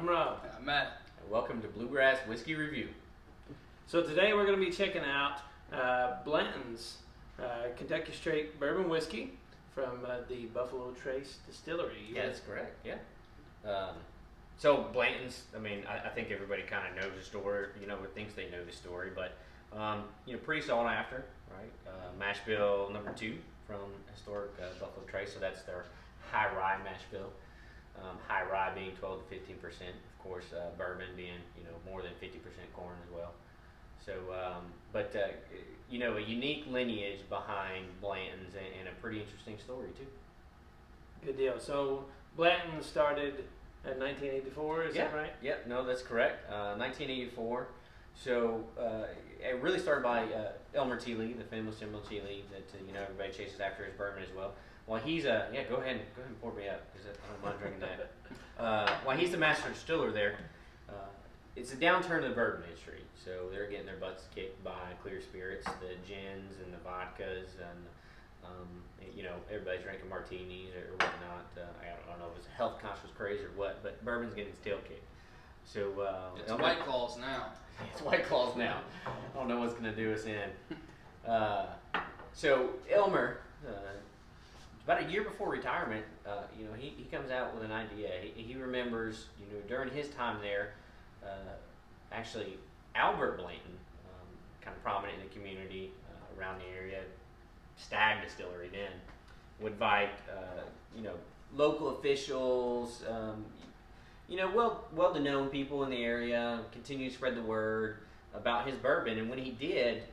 Rob. I'm Matt. And welcome to Bluegrass Whiskey Review. So today we're going to be checking out Blanton's Kentucky Straight Bourbon Whiskey from the Buffalo Trace Distillery. Yeah, that's correct. Yeah. So Blanton's, I think everybody kind of knows the story, or thinks they know the story, but, pretty sought after, right? Mash bill number 2 from historic Buffalo Trace, so that's their high rye mash bill. High rye being 12 to 15%, of course, bourbon being, more than 50% corn as well. So, a unique lineage behind Blanton's and a pretty interesting story too. Good deal. So Blanton started in 1984, is that right? Yeah, no, that's correct. 1984. So it really started by Elmer T. Lee, the famous Elmer T. Lee that everybody chases after his bourbon as well. Well, he's go ahead and pour me up because I don't mind drinking that. While he's the master distiller there, it's a downturn in the bourbon industry. So they're getting their butts kicked by clear spirits, the gins and the vodkas, and everybody's drinking martinis or whatnot. I don't know if it's a health conscious craze or what, but bourbon's getting its tail kicked. So it's White Claws now. It's White Claws now. I don't know what's going to do us in. So Elmer, about a year before retirement, he comes out with an idea. He remembers, during his time there, actually Albert Blanton, kind of prominent in the community around the area, Stag Distillery then, would invite, local officials, well-to-known people in the area, continue to spread the word about his bourbon. And when he did,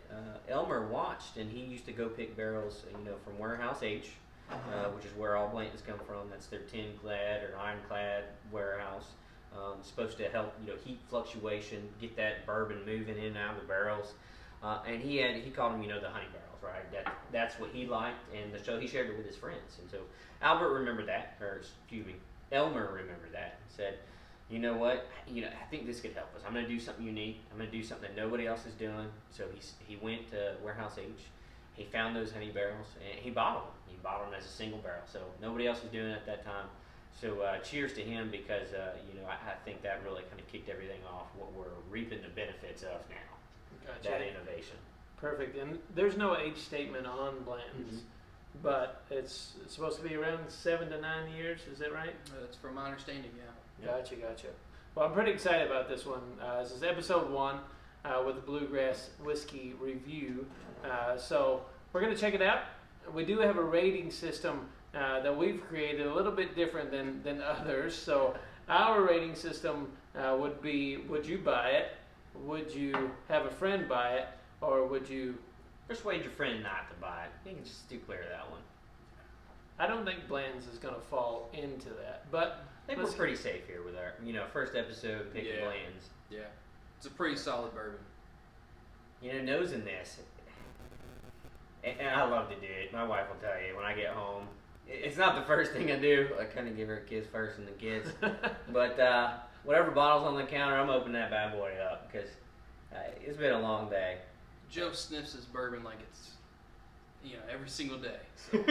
Elmer watched, and he used to go pick barrels, from Warehouse H, which is where all Blantons come from. That's their tin-clad or iron-clad warehouse. Supposed to help, heat fluctuation, get that bourbon moving in and out of the barrels. And he called them, the honey barrels, right? That's what he liked, and so he shared it with his friends. And so Albert remembered that, Elmer remembered that, and said, you know what, I think this could help us. I'm going to do something unique. I'm going to do something that nobody else is doing. So he went to Warehouse H. He found those honey barrels, and he bottled them. He bottled them as a single barrel. So nobody else was doing it at that time. So cheers to him, because I think that really kind of kicked everything off, what we're reaping the benefits of now. Gotcha. That innovation. Perfect. And there's no age statement on Blanton's, but it's supposed to be around 7 to 9 years. Is that right? That's from my understanding, yeah. Gotcha. Well, I'm pretty excited about this one. This is episode 1 with the Bluegrass Whiskey Review. So we're going to check it out. We do have a rating system that we've created, a little bit different than others. So our rating system would be: would you buy it? Would you have a friend buy it? Or would you persuade your friend not to buy it? You can just do clear that one. I don't think Blanton's is going to fall into that, but I think we're pretty safe here with our, first episode picking Blanton's. Yeah, it's a pretty solid bourbon. Nosing this, and I love to do it. My wife will tell you when I get home. It's not the first thing I do. I kind of give her a kiss first and the kids. But whatever bottle's on the counter, I'm opening that bad boy up because it's been a long day. Joe sniffs his bourbon like it's, every single day. So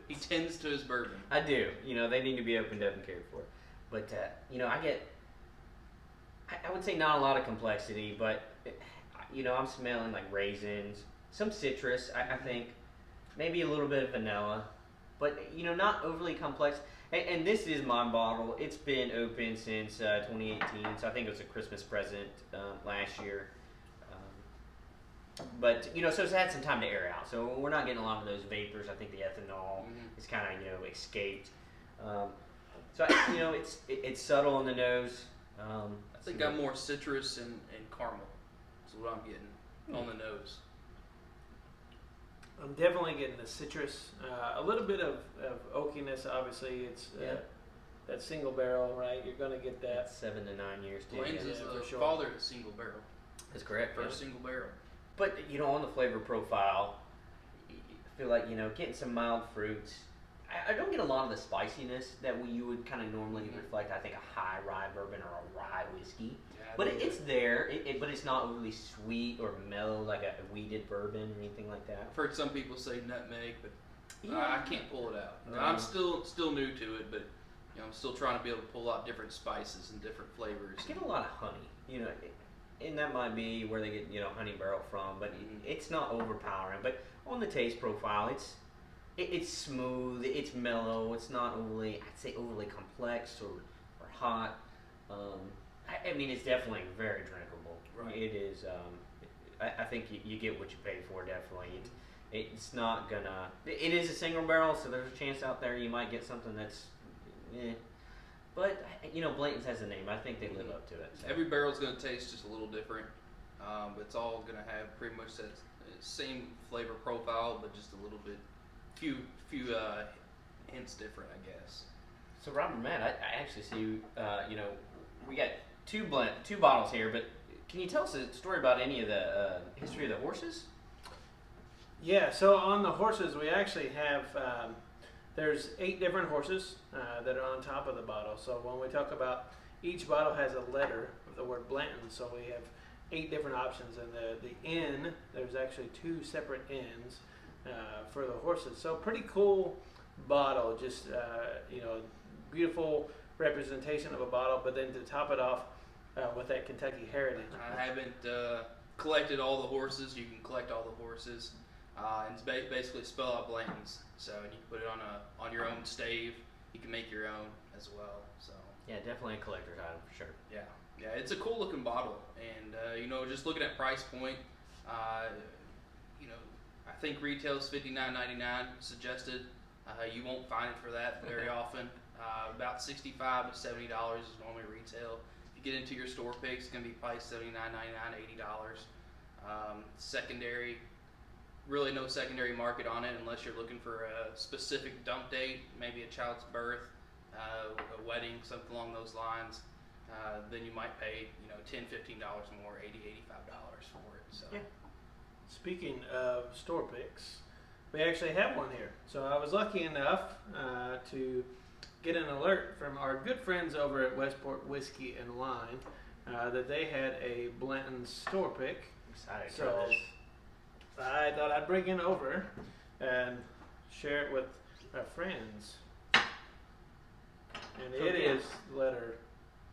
he tends to his bourbon. I do. They need to be opened up and cared for. But, I would say not a lot of complexity, but, I'm smelling like raisins, some citrus, I think, maybe a little bit of vanilla, but, not overly complex. And this is my bottle. It's been open since 2018, so I think it was a Christmas present last year. But, so it's had some time to air out. So we're not getting a lot of those vapors. I think the ethanol is kind of, escaped. So, it's subtle on the nose. I think got more citrus and caramel. That's what I'm getting on the nose. I'm definitely getting the citrus, a little bit of oakiness. Obviously, it's that single barrel, right? You're going to get that. 7 to 9 years. Blaine's is the father of the single barrel. That's correct. First single barrel. But, on the flavor profile, I feel like, getting some mild fruits. I don't get a lot of the spiciness that you would kind of normally reflect, I think, a high rye bourbon or a rye whiskey. Yeah, but it's there, but it's not overly sweet or mellow like a weeded bourbon or anything like that. I've heard some people say nutmeg, but I can't pull it out. No. I'm still new to it, but I'm still trying to be able to pull out different spices and different flavors. I get a lot of honey, and that might be where they get honey barrel from, but it's not overpowering. But on the taste profile, it's smooth, it's mellow, it's not overly complex or hot. I mean, it's definitely very drinkable. Right. It is. I think you get what you pay for. Definitely, it's not gonna. It is a single barrel, so there's a chance out there you might get something that's. But Blanton's has a name. I think they live up to it. So. Every barrel's going to taste just a little different. But it's all going to have pretty much that same flavor profile, but just a little bit, few hints different, I guess. So Robert, Matt, I actually see we got two bottles here, but can you tell us a story about any of the history of the horses? Yeah, so on the horses, we actually have, there's 8 different horses that are on top of the bottle. So when we talk about, each bottle has a letter of the word Blanton, so we have 8 different options. And the N, there's actually 2 separate N's for the horses. So pretty cool bottle, just, beautiful representation of a bottle, but then to top it off with that Kentucky heritage. I haven't collected all the horses. You can collect all the horses. And it's basically spell out Blanton's. So you can put it on your own stave. You can make your own as well. So yeah, definitely a collector's item for sure. Yeah, it's a cool looking bottle, and just looking at price point, I think retail is $59.99 suggested. You won't find it for that very often. About $65 to $70 is normally retail. If you get into your store picks, it's going to be priced $79.99, $80. Secondary. Really no secondary market on it unless you're looking for a specific dump date, maybe a child's birth, a wedding, something along those lines. Then you might pay $10, $15 more, $80, $85 for it. So. Yeah. Speaking of store picks, we actually have one here. So I was lucky enough to get an alert from our good friends over at Westport Whiskey and Wine that they had a Blanton store pick. Excited. So I thought I'd bring it over and share it with our friends. And it is letter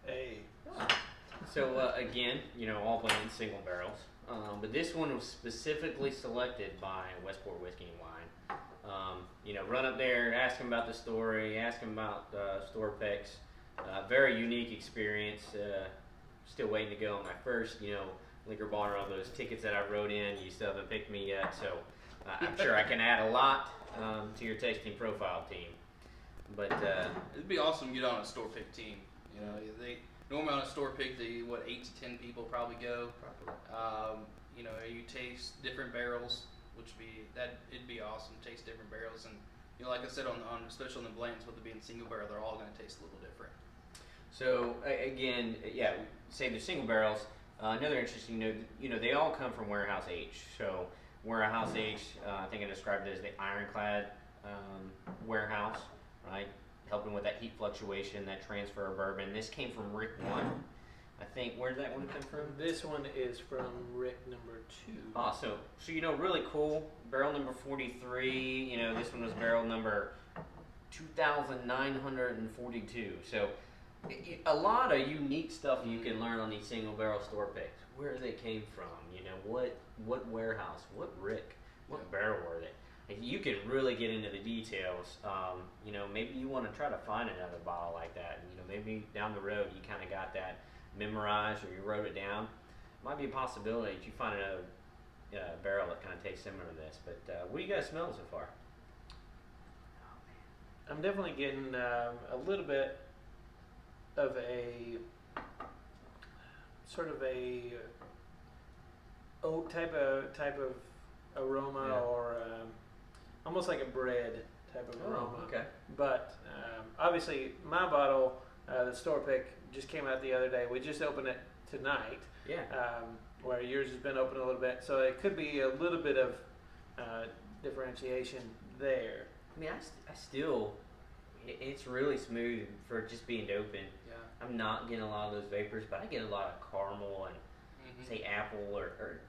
A. So again, all Blanton single barrels. But this one was specifically selected by Westport Whiskey and Wine. Run up there, ask them about the story, ask them about store picks. Very unique experience. Still waiting to go on my first, liquor bar on those tickets that I wrote in. You still haven't picked me yet, so I'm sure I can add a lot to your tasting profile team. But it'd be awesome to get on a store pick team. They normally on a store pick, 8 to 10 people probably go. You taste different barrels, it'd be awesome to taste different barrels, and like I said on especially on the Blantons, with it being single barrel, they're all going to taste a little different. So again, yeah, say the single barrels. Another interesting note, they all come from Warehouse H. So Warehouse H, I think I described it as the ironclad warehouse, right? Helping with that heat fluctuation, that transfer of bourbon. This came from Rick 1. I think, where did that one come from? This one is from Rick number 2. Ah, so really cool. Barrel number 43. This one was barrel number 2,942. So a lot of unique stuff you can learn on these single barrel store picks. Where they came from, what warehouse, what Rick, what barrel were they? You can really get into the details. Maybe you want to try to find another bottle like that. Maybe down the road you kind of got that memorized or you wrote it down. Might be a possibility that you find another barrel that kind of tastes similar to this. But what are you guys smelling so far? I'm definitely getting a little bit of a sort of a oat type of aroma, Yeah. or almost like a bread type of aroma. Okay. But obviously, my bottle, the store pick, just came out the other day. We just opened it tonight. Yeah. Where yours has been open a little bit, so it could be a little bit of differentiation there. I mean, I still, it's really smooth for just being open. Yeah. I'm not getting a lot of those vapors, but I get a lot of caramel and say apple or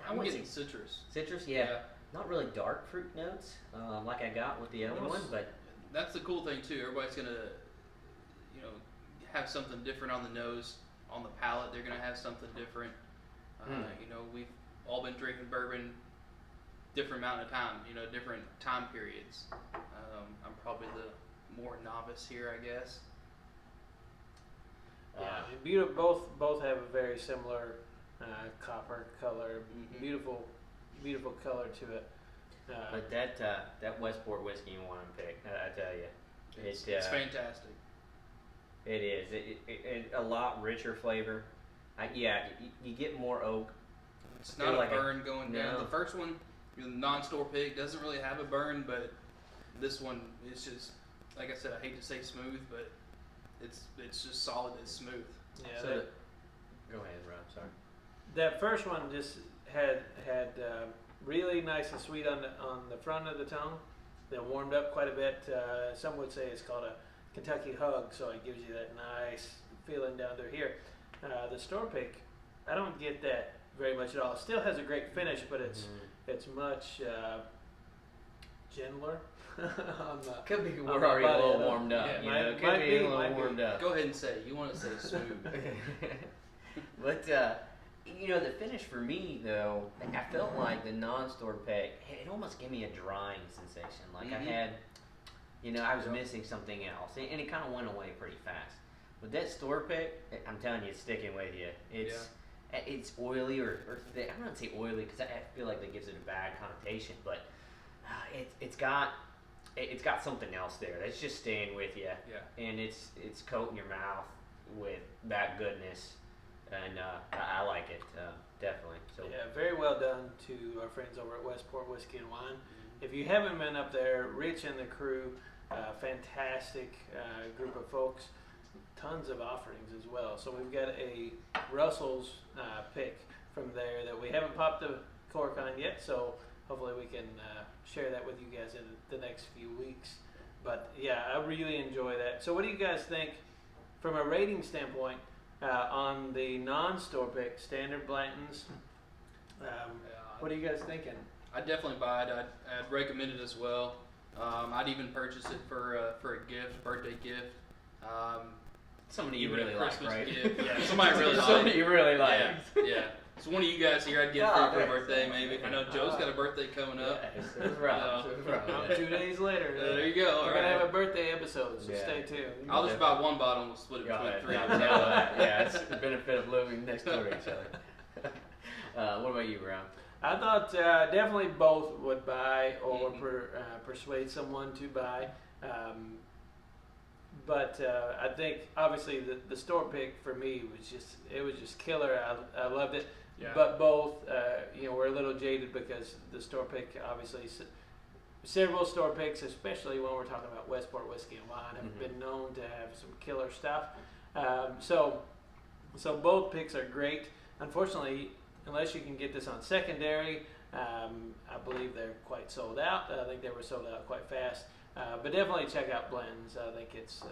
I'm wouldn't getting say citrus. citrus. Yeah. Not really dark fruit notes like I got with the other one, but That's the cool thing too. Everybody's gonna, you know, have something different on the nose, on the palate. They're gonna have something different. You know, we've all been drinking bourbon different amount of time. You know, different time periods. I'm probably the more novice here, I guess. Yeah, both have a very similar copper color, beautiful color to it. But that Westport whiskey and wine pick, I tell you, It's fantastic. It is. It a lot richer flavor. You get more oak. It's not like a burn going down. No. The first one, the non-store pick, doesn't really have a burn, but this one is just, like I said, I hate to say smooth, but it's just solid and smooth. Yeah, So go ahead, Rob. Sorry. that first one just had really nice and sweet on the front of the tongue. Then warmed up quite a bit. Some would say it's called a Kentucky hug, so it gives you that nice feeling down through here. The store pick, I don't get that very much at all. It still has a great finish, but it's much gentler. Could be we're already a little warmed up. Yeah, You know, might could be a be, little might be. warmed up. Go ahead and say it. You want to say smooth. But you know, the finish for me though, I felt like the non-store pick, it almost gave me a drying sensation. Like I had, you know, I was missing something else, and it kind of went away pretty fast. But that store pick, I'm telling you, it's sticking with you. It's oily, or I'm not gonna say oily because I feel like that gives it a bad connotation, but it's got something else there that's just staying with you. Yeah. And it's coating your mouth with that goodness, and I like it definitely. So Yeah, very well done to our friends over at Westport Whiskey and Wine. If you haven't been up there, Rich and the crew, fantastic group of folks, tons of offerings as well. So we've got a Russell's pick from there that we haven't popped the cork on yet, so hopefully we can share that with you guys in the next few weeks. But yeah, I really enjoy that. So what do you guys think from a rating standpoint on the non-store pick, standard Blantons? What are you guys thinking? I'd definitely buy it. I'd recommend it as well. I'd even purchase it for a gift, birthday gift. somebody you Even a really like, Christmas right? gift. Yeah, somebody really like. Somebody you really like. Yeah. So one of you guys here, I'd get Oh, for a thanks. birthday maybe. I know Joe's got a birthday coming up. Yes, that's right. That's right. 2 days later. There you go. We're All going to right. have a birthday episode, so Yeah. stay tuned. I'll just buy one bottle and we'll split it Go between ahead. three. Yeah, know that. Yeah, it's the benefit of living next door to each other. What about you, Rob? I thought definitely both would buy or persuade someone to buy. But I think obviously the store pick for me was just killer. I loved it. Yeah. But both, we're a little jaded because the store pick, obviously, several store picks, especially when we're talking about Westport Whiskey and Wine, have been known to have some killer stuff. So both picks are great. Unfortunately, unless you can get this on secondary, I believe they're quite sold out. I think they were sold out quite fast. But definitely check out Blanton's. I think it's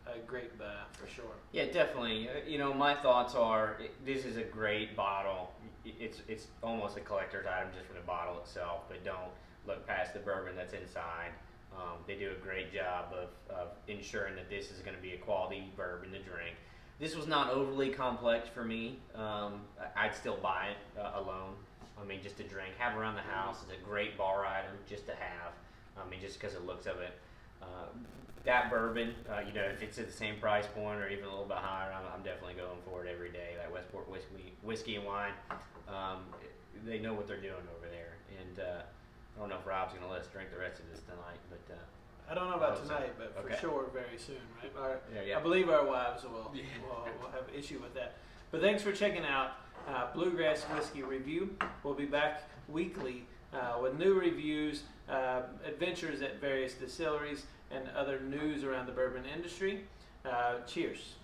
a great buy for sure. Yeah, definitely. My thoughts are this is a great bottle. It's almost a collector's item just for the bottle itself, but don't look past the bourbon that's inside. They do a great job of ensuring that this is going to be a quality bourbon to drink. This was not overly complex for me. I'd still buy it alone. I mean, just to drink, have around the house. It's a great bar item just to have. I mean, just because of the looks of it. That bourbon, if it's at the same price point or even a little bit higher, I'm definitely going for it every day. That Westport whiskey and wine, they know what they're doing over there. And I don't know if Rob's going to let us drink the rest of this tonight, but I don't know about tonight, but for Okay. sure very soon, right? Yeah. I believe our wives will have issue with that. But thanks for checking out Bluegrass Whiskey Review. We'll be back weekly with new reviews, adventures at various distilleries, and other news around the bourbon industry. Cheers.